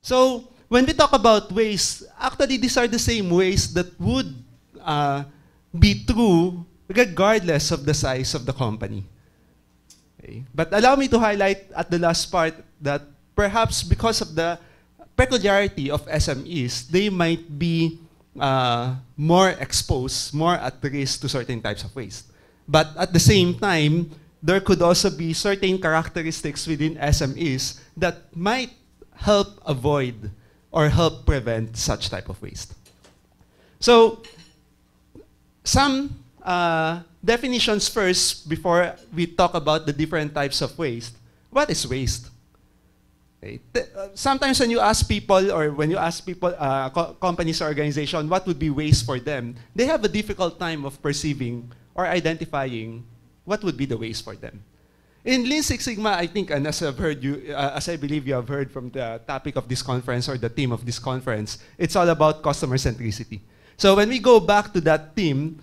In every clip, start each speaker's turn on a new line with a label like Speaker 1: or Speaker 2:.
Speaker 1: So when we talk about waste, actually these are the same waste that would be true regardless of the size of the company. Okay. But allow me to highlight at the last part that perhaps because of the peculiarity of SMEs, they might be more exposed, more at risk to certain types of waste. But at the same time, there could also be certain characteristics within SMEs that might help avoid or help prevent such type of waste. So, some definitions first before we talk about the different types of waste. What is waste? Okay. Sometimes when you ask people or when you ask people, companies or organizations, what would be waste for them, they have a difficult time of perceiving or identifying what would be the waste for them. In Lean Six Sigma, I think, and as I've heard you, as I believe you have heard from the topic of this conference or the theme of this conference, it's all about customer centricity. So when we go back to that theme,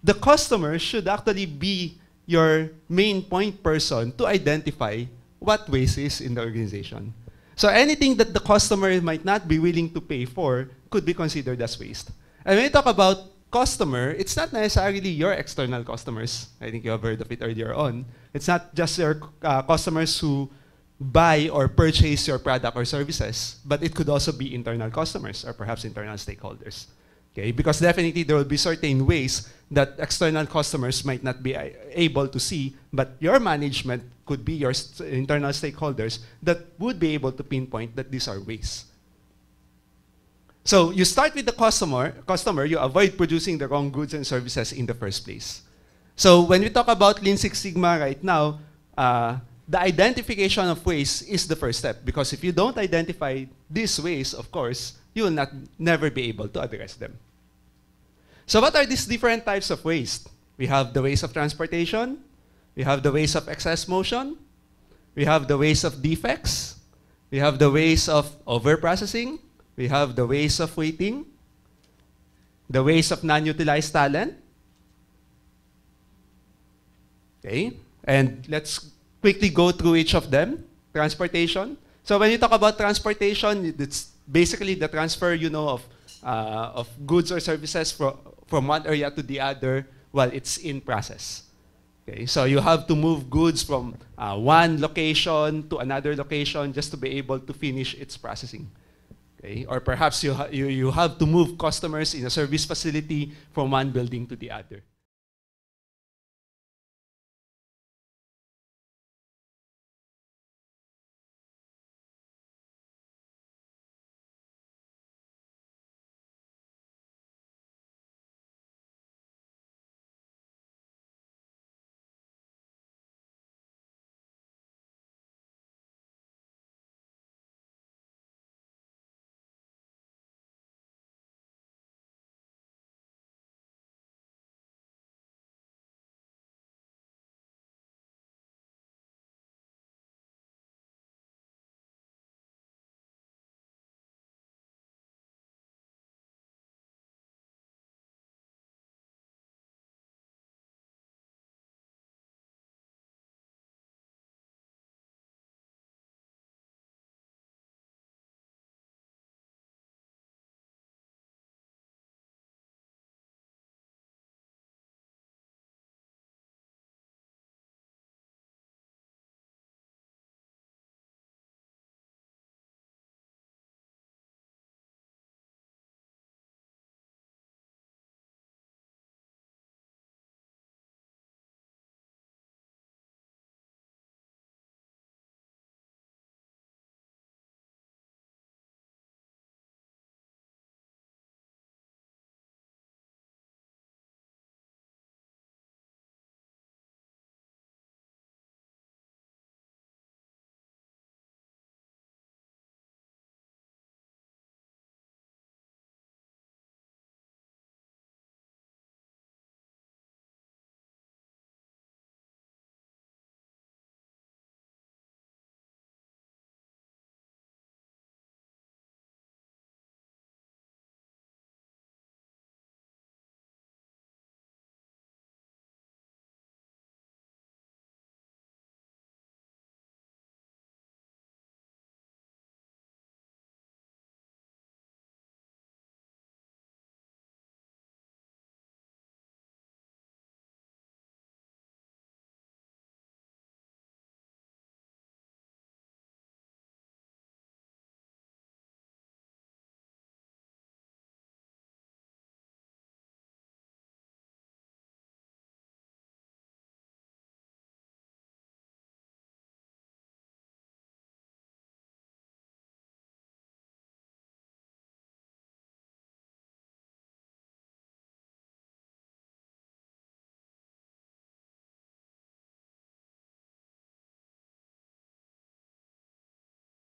Speaker 1: the customer should actually be your main point person to identify what waste is in the organization. So anything that the customer might not be willing to pay for could be considered as waste. And when we talk about customer, it's not necessarily your external customers. I think you have heard of it earlier on. It's not just your customers who buy or purchase your product or services, but it could also be internal customers or perhaps internal stakeholders. Okay? Because definitely there will be certain ways that external customers might not be able to see, but your management could be your internal stakeholders that would be able to pinpoint that these are waste. So you start with the customer, you avoid producing the wrong goods and services in the first place. So when we talk about Lean Six Sigma right now, the identification of waste is the first step, because if you don't identify these waste, of course, you will never be able to address them. So what are these different types of waste? We have the waste of transportation, we have the waste of excess motion, we have the waste of defects, we have the waste of overprocessing, we have the waste of waiting, the waste of non-utilized talent. Okay, and let's quickly go through each of them. Transportation. So when you talk about transportation, it's basically the transfer, you know, of goods or services from one area to the other while it's in process. Okay, so you have to move goods from one location to another location just to be able to finish its processing. Okay, or perhaps you have to move customers in a service facility from one building to the other.